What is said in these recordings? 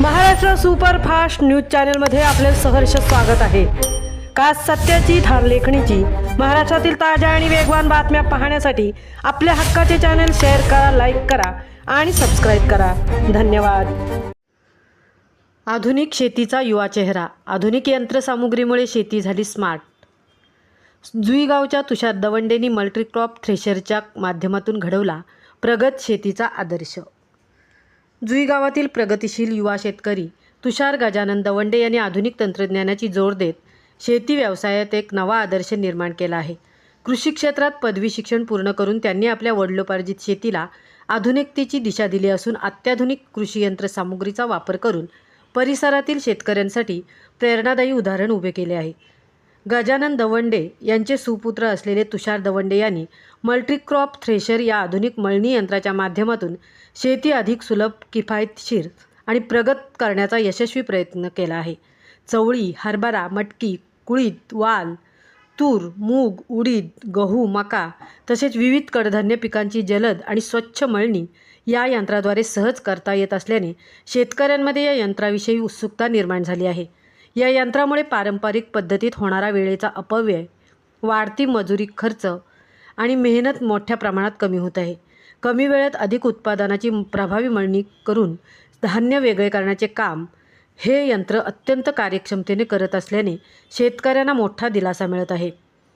Maharashtra superfast news चॅनलमध्ये आपले सहर्ष स्वागत आहे। खास सत्याची थार लेखणीची महाराष्ट्रातील ताज्या आणि वेगवान बातम्या पाहण्यासाठी आपल्या हक्काचे चॅनल शेअर करा, लाईक करा आणि सबस्क्राईब करा। धन्यवाद। आधुनिक शेतीचा युवा चेहरा। आधुनिक यंत्रसामुग्रीमुळे शेती झाली स्मार्ट। जुई गावच्या तुषार दवंडेंनी मल्टीक्रॉप थ्रेशरच्या माध्यमातून घडवला प्रगत शेतीचा आदर्श। जुई गावातील प्रगतिशील युवा शेतकरी तुषार गजानन दवंडे यांनी आधुनिक तंत्रज्ञानाची जोड देत शेती व्यवसायात एक नवा आदर्श निर्माण केला आहे। कृषी क्षेत्रात पदवी शिक्षण पूर्ण करून त्यांनी आपल्या वडिलोपार्जित शेतीला आधुनिकतेची दिशा दिली असून अत्याधुनिक कृषी यंत्रसामुग्रीचा वापर करून परिसरातील शेतकऱ्यांसाठी प्रेरणादायी उदाहरण उभे केले आहे। गजानन दवंडे यांचे सुपुत्र असलेले तुषार दवंडे यांनी मल्टीक्रॉप थ्रेशर या आधुनिक मळणी यंत्राच्या माध्यमातून शेती अधिक सुलभ, किफायतशीर आणि प्रगत करण्याचा यशस्वी प्रयत्न केला आहे। चवळी, हरभरा, मटकी, कुळीथ, वाल, तूर, मूग, उडीद, गहू, मका तसेच विविध कडधान्य पिकांची जलद आणि स्वच्छ मळणी या यंत्राद्वारे सहज करता येत असल्याने शेतकऱ्यांमध्ये या यंत्राविषयी उत्सुकता निर्माण झाली आहे। या यंत्रामुळे पारंपरिक पद्धतीत होणारा वेळेचा अपव्यय, वाढती मजुरी खर्च आणि मेहनत मोठ्या प्रमाणात कमी होत आहे। कमी वेळात अधिक उत्पादनाची प्रभावी मळणी करून धान्य वेगळे करण्याचे काम हे यंत्र अत्यंत कार्यक्षमतेने करत असल्याने शेतकऱ्यांना मोठा दिलासा मिळत आहे।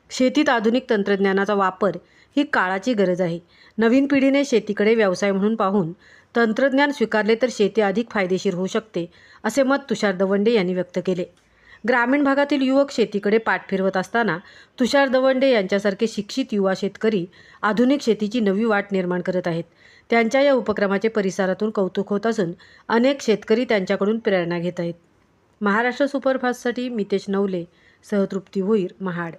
शेतीत आधुनिक तंत्रज्ञानाचा वापर ही काळाची गरज आहे। नवीन पिढीने शेतीकडे व्यवसाय म्हणून पाहून तंत्रज्ञान स्वीकारले तर शेती अधिक फायदेशीर होऊ शकते, असे मत तुषार दवंडे यांनी व्यक्त केले। ग्रामीण भागातील युवक शेतीकडे पाठ फिरवत असताना तुषार दवंडे यांच्यासारखे शिक्षित युवा शेतकरी आधुनिक शेतीची नवी वाट निर्माण करत आहेत। त्यांच्या या उपक्रमाचे परिसरातून कौतुक होत असून अनेक शेतकरी त्यांच्याकडून प्रेरणा घेत आहेत। महाराष्ट्र सुपरफास्टसाठी मितेश नवले, सहतृप्ती भोईर, महाड।